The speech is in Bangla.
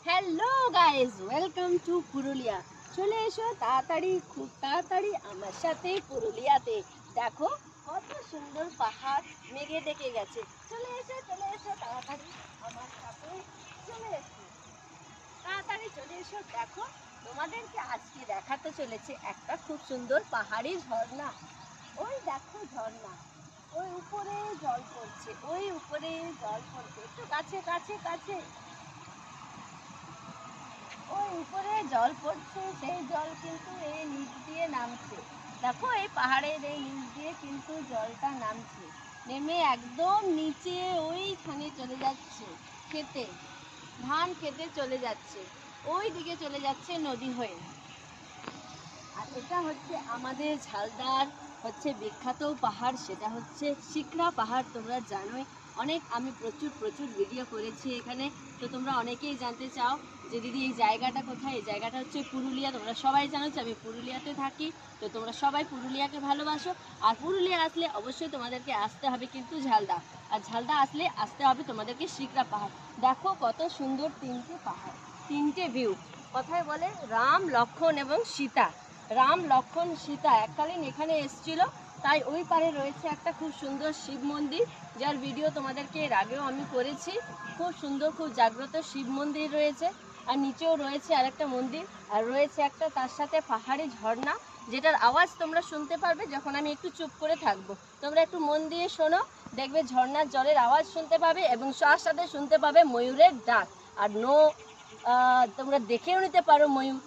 Hello guys, welcome to Purulia. চলে এসো তাড়াতাড়ি, খুব তাড়াতাড়ি আমার সাথে পুরুলিয়াতে। দেখো কত সুন্দর পাহাড় মেঘে ডেকে গেছে। চলে এসো তাড়াতাড়ি আমার সাথে। চলে এসো তাড়াতাড়ি, চলে এসো। দেখো তোমাদেরকে আজকে দেখাতে চলেছে একটা খুব সুন্দর পাহাড়ি ঝর্ণা। ওই দেখো ঝর্ণা, ওই উপরে জল পড়ছে, ওই উপরে জল পড়ছে। একটু কাছে কাছে কাছে ওই উপরে জল পড়ছে, সেই জল কিন্তু এই নিচ দিয়ে নামছে। দেখো এই পাহাড়ের এই নিচ দিয়ে কিন্তু জলটা নামছে, নেমে একদম নিচে ওইখানে চলে যাচ্ছে খেতে, ধান খেতে চলে যাচ্ছে, ওই দিকে চলে যাচ্ছে নদী হয়ে। আর এটা হচ্ছে আমাদের ঝালদার বিখ্যাত পাহাড়, সেটা হচ্ছে শিখরা পাহাড়। তোমরা জানোই, আমি প্রচুর প্রচুর ভিডিও করেছি এখানে। তো তোমরা অনেকেই জানতে চাও যে দিদি এই জায়গাটা কোথায়। এই জায়গাটা হচ্ছে পুরুলিয়া। তোমরা সবাই জানো যে আমি পুরুলিয়াতে থাকি। তো তোমরা সবাই পুরুলিয়াকে ভালোবাসো। আর পুরুলিয়া আসলে অবশ্যই তোমাদেরকে আসতে হবে কিন্তু ঝালদা। আর ঝালদা আসলে আসতে হবে তোমাদেরকে শিখরা পাহাড়। দেখো কত সুন্দর তিনটে পাহাড়, তিনটে ভিউ। কথায় বলে রাম, লক্ষ্মণ এবং সীতা। রাম, লক্ষ্মণ, সীতা এককালীন এখানে এসেছিল। তাই ওই পারে রয়েছে একটা খুব সুন্দর শিব মন্দির, যার ভিডিও তোমাদেরকে এর আগেও আমি করেছি। খুব সুন্দর, খুব জাগ্রত শিব মন্দির রয়েছে। আর নিচেও রয়েছে আরেকটা মন্দির, আর রয়েছে একটা তার সাথে পাহাড়ি ঝর্ণা, যেটার আওয়াজ তোমরা শুনতে পারবে যখন আমি একটু চুপ করে থাকবো। তোমরা একটু মন দিয়ে শোনো, দেখবে ঝর্ণার জলের আওয়াজ শুনতে পাবে এবং তার সাথে শুনতে পাবে ময়ূরের ডাক। আর তোমরা দেখেও নিতে পারো ময়ূর।